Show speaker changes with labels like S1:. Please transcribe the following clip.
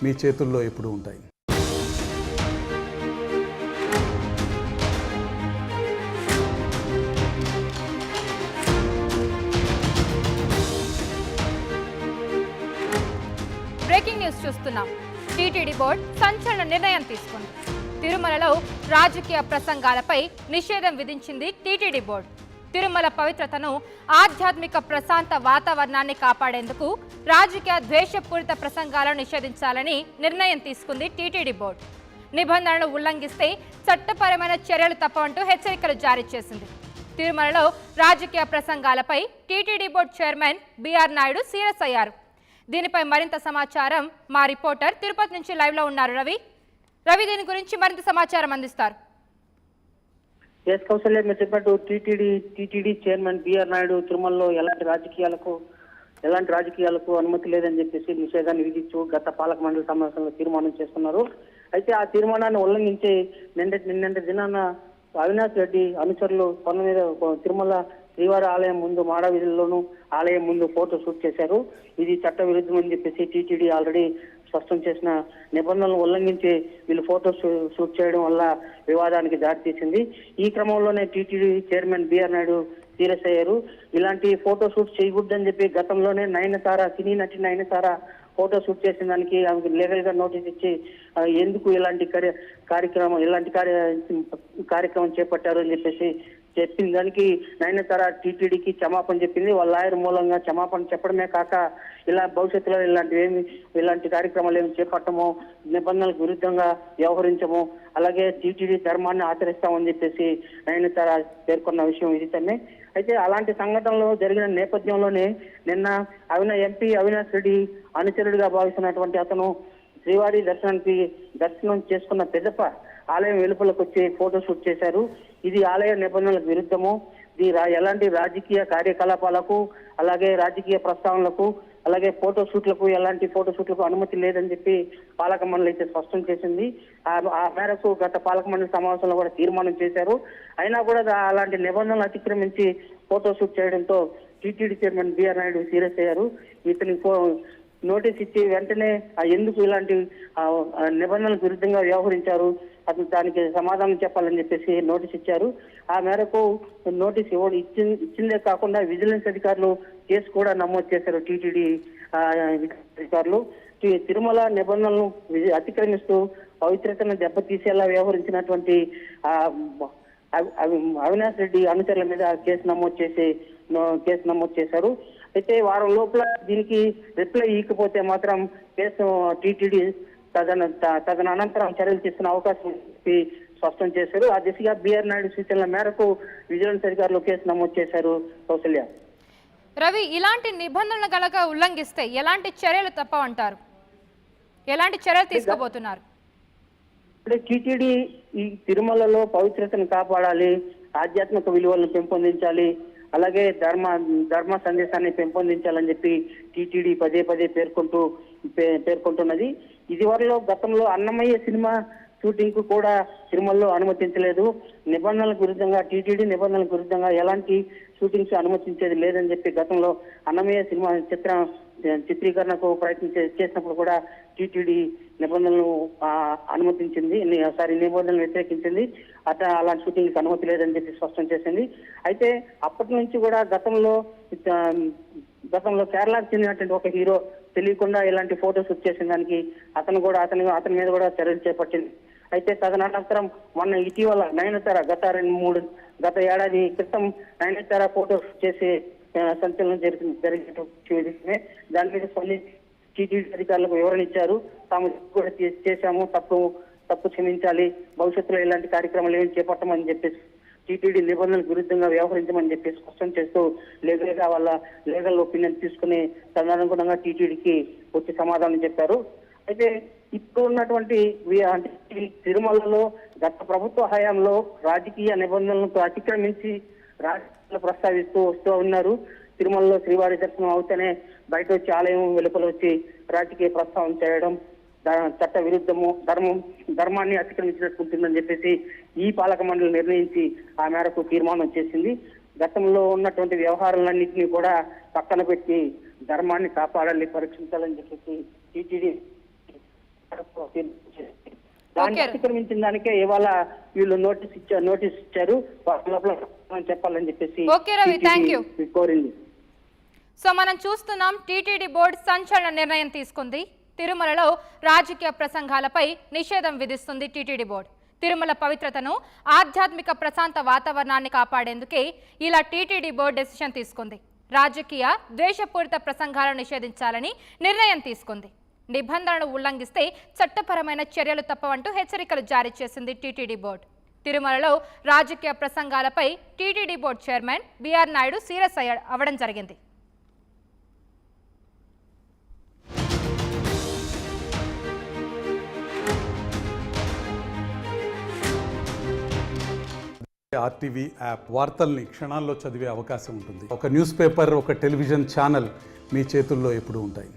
S1: మీ చేతుల్లో ఎప్పుడూ ఉంటాయి.
S2: బ్రేకింగ్ న్యూస్ చూస్తున్నాం. టీటీడీ బోర్డు సంచలన నిర్ణయం తీసుకుంది. తిరుమలలో రాజకీయ ప్రసంగాలపై నిషేధం విధించింది టీటీడీ బోర్డు. తిరుమల పవిత్రతను, ఆధ్యాత్మిక ప్రశాంత వాతావరణాన్ని కాపాడేందుకు రాజకీయ ద్వేషపూరిత ప్రసంగాలను నిషేధించాలని నిర్ణయం తీసుకుంది టీటీడీ బోర్డు. నిబంధనలు ఉల్లంఘిస్తే చట్టపరమైన చర్యలు తప్పవంటూ హెచ్చరికలు జారీ చేసింది. తిరుమలలో రాజకీయ ప్రసంగాలపై TTD board chairman BR Naidu serious అయ్యారు. దీనిపై మరింత సమాచారం మా రిపోర్టర్ తిరుపతి నుంచి లైవ్ లో ఉన్నారు రవి దీని గురించి మరింత సమాచారం అందిస్తారు.
S3: ఎస్ కౌశల్య, మీరు చెప్పినట్టు టీటీడీ చైర్మన్ బిఆర్ నాయుడు తిరుమలలో ఎలాంటి రాజకీయాలకు అనుమతి లేదని చెప్పేసి నిషేధాన్ని విధించు గత పాలక మండలి సమావేశంలో తీర్మానం చేస్తున్నారు. అయితే ఆ తీర్మానాన్ని ఉల్లంఘించి నిన్నటి దినాన అవినాష్ రెడ్డి అనుచరులు పనుల మీద తిరుమల శ్రీవారి ఆలయం ముందు మాడ వీధుల్లోనూ ఆలయం ముందు ఫోటో షూట్ చేశారు. ఇది చట్ట విరుద్ధం అని చెప్పేసి టీటీడీ ఆల్రెడీ స్పష్టం చేసిన నిబంధనలను ఉల్లంఘించి వీళ్ళు ఫోటో షూట్ చేయడం వల్ల వివాదానికి దారితీసింది. ఈ క్రమంలోనే TTD chairman BR Naidu serious అయ్యారు. ఇలాంటి ఫోటో షూట్ చేయకూడదని చెప్పి గతంలోనే సినీ నటి నయనతార ఫోటో షూట్ చేసిన దానికి ఆమెకు లీగల్ గా నోటీస్ ఇచ్చి ఎందుకు ఇలాంటి కార్యక్రమం చేపట్టారు అని చెప్పేసి చెప్పిన దానికి నయనతార టీటీడీకి క్షమాపణ చెప్పింది. వాళ్ళ లాయర్ మూలంగా క్షమాపణ చెప్పడమే కాక ఇలా భవిష్యత్తులో ఇలాంటి కార్యక్రమాలు ఏమి చేపట్టమో, నిబంధనలకు విరుద్ధంగా వ్యవహరించము, అలాగే టీటీడీ ధర్మాన్ని ఆచరిస్తామని చెప్పేసి నయనతార పేర్కొన్న విషయం విదితమే. అయితే అలాంటి సంఘటనలు జరిగిన నేపథ్యంలోనే నిన్న ఎంపీ అవినాష్ రెడ్డి అనుచరుడిగా భావిస్తున్నటువంటి అతను శ్రీవారి దర్శనం చేసుకున్న పెద్దప ఆలయం వెలుపలకు వచ్చి ఫోటో షూట్ చేశారు. ఇది ఆలయ నిబంధనలకు విరుద్ధము. ఎలాంటి రాజకీయ కార్యకలాపాలకు, అలాగే రాజకీయ ప్రస్తావనలకు, అలాగే ఫోటో షూట్లకు అనుమతి లేదని చెప్పి పాలక మండలి అయితే స్పష్టం చేసింది. ఆ మేరకు గత పాలక మండలి సమావేశంలో కూడా తీర్మానం చేశారు. అయినా కూడా అలాంటి నిబంధనలు అతిక్రమించి ఫోటో షూట్ చేయడంతో TTD chairman BR Naidu serious అయ్యారు. ఇతనికి నోటీస్ ఇచ్చి వెంటనే ఎందుకు ఇలాంటి నిబంధనలకు విరుద్ధంగా వ్యవహరించారు, అతను దానికి సమాధానం చెప్పాలని చెప్పేసి నోటీస్ ఇచ్చారు. ఆ మేరకు నోటీస్ ఇచ్చిందే కాకుండా విజిలెన్స్ అధికారులు కేసు కూడా నమోదు చేశారు. టీటీడీ అధికారులు తిరుమల నిబంధనలను అతిక్రమిస్తూ పవిత్రతను దెబ్బతీసేలా వ్యవహరించినటువంటి అవినాష్ రెడ్డి అనుచరుల మీద కేసు నమోదు చేశారు. అయితే వారం లోపల దీనికి రిప్లై ఇవ్వకపోతే మాత్రం కేసు టీటీడీ తదనంతరం చర్యలు తీసుకునే అవకాశం స్పష్టం చేశారు. ఆ దిశగా బిఆర్ నాయుడు సూచనల మేరకు విజిలెన్స్ అధికారులు కేసు నమోదు చేశారు. కౌశల్య,
S2: రవి, ఇలాంటి నిబంధనలు గనక ఉల్లంఘిస్తే ఎలాంటి చర్యలు తప్పవంటారు? ఎలాంటి చర్యలు తీసుకోబోతున్నారు?
S3: టీటీడీ ఈ తిరుమలలో పవిత్రతను కాపాడాలి, ఆధ్యాత్మిక విలువలను పెంపొందించాలి, అలాగే ధర్మ సందేశాన్ని పెంపొందించాలని చెప్పి టీటీడీ పదే పేర్కొంటున్నది. ఇదివరలో గతంలో అన్నమయ్య సినిమా షూటింగ్ కు కూడా తిరుమలలో అనుమతించలేదు. టీటీడీ నిబంధనలకు విరుద్ధంగా ఎలాంటి షూటింగ్స్ అనుమతించేది లేదని చెప్పి గతంలో అన్నమయ్య సినిమా చిత్రీకరణకు ప్రయత్నం చేసినప్పుడు కూడా టీటీడీ నిబంధనలు నిబంధనలు వ్యతిరేకించింది. అలాంటి షూటింగ్కి అనుమతి లేదని చెప్పి స్పష్టం చేసింది. అయితే అప్పటి నుంచి కూడా గతంలో కేరళకు చెందినటువంటి ఒక హీరో తెలియకుండా ఇలాంటి ఫోటో షూట్ చేసిన దానికి అతని మీద కూడా చర్యలు చేపట్టింది. అయితే తదనంతరం మొన్న ఇటీవల నయనతార గత ఏడాది క్రితం నయనతార ఫోటో షూట్ చేసి సంచలనం జరిగిన దాని మీద స్పందించి టీటీడీ అధికారులకు వివరణ ఇచ్చారు. తాము కూడా చేశాము, తప్పు క్షమించాలి, భవిష్యత్తులో ఇలాంటి కార్యక్రమాలు ఏమి చేపట్టమని చెప్పేసి టీటీడీ నిబంధనలకు విరుద్ధంగా వ్యవహరించమని చెప్పి స్పష్టం చేస్తూ లీగల్ ఒపీనియన్ తీసుకుని తదనుగుణంగా టీటీడీకి వచ్చి సమాధానం చెప్పారు. అయితే ఇప్పుడు ఉన్నటువంటి తిరుమలలో గత ప్రభుత్వ హయాంలో రాజకీయ నిబంధనలను అతిక్రమించి రాజకీయాలు ప్రస్తావిస్తూ వస్తూ ఉన్నారు. తిరుమలలో శ్రీవారి దర్శనం అవుతేనే బయట వచ్చి ఆలయం వెలుపల వచ్చి రాజకీయ ప్రస్తావన చేయడం చట్ట విరుద్ధము, ధర్మాన్ని అతిక్రమించినట్టు ఉంటుందని చెప్పేసి ఈ పాలక మండలి నిర్ణయించి ఆ మేరకు తీర్మానం చేసింది. గతంలో ఉన్నటువంటి వ్యవహారాలన్నింటినీ కూడా పక్కన పెట్టి ధర్మాన్ని కాపాడాలి, పరీక్షించాలని చెప్పేసి టీటీడీ దాన్ని అతిక్రమించిన దానికే ఇవాళ వీళ్ళు నోటీస్ ఇచ్చారు. లోపల చెప్పాలని చెప్పేసి
S2: ఓకే రవి, థ్యాంక్ యూ.
S3: కోరింది.
S2: సో మనం చూస్తున్నాం, టీటీడీ బోర్డు సంచలన నిర్ణయం తీసుకుంది. తిరుమలలో రాజకీయ ప్రసంగాలపై నిషేధం విధిస్తుంది టీటీడీ బోర్డు. తిరుమల పవిత్రతను, ఆధ్యాత్మిక ప్రశాంత వాతావరణాన్ని కాపాడేందుకే ఇలా టీటీడీ బోర్డు డెసిషన్ తీసుకుంది. రాజకీయ ద్వేషపూరిత ప్రసంగాలను నిషేధించాలని నిర్ణయం తీసుకుంది. నిబంధనలను ఉల్లంఘిస్తే చట్టపరమైన చర్యలు తప్పవంటూ హెచ్చరికలు జారీ చేసింది టీటీడీ బోర్డు. తిరుమలలో రాజకీయ ప్రసంగాలపై TTD board chairman BR Naidu serious అవ్వడం జరిగింది.
S1: ఆర్టీవీ యాప్ వార్తల్ని క్షణాల్లో చదివే అవకాశం ఉంటుంది. ఒక న్యూస్ పేపర్, ఒక టెలివిజన్ ఛానల్ మీ చేతుల్లో ఎప్పుడూ ఉంటాయి.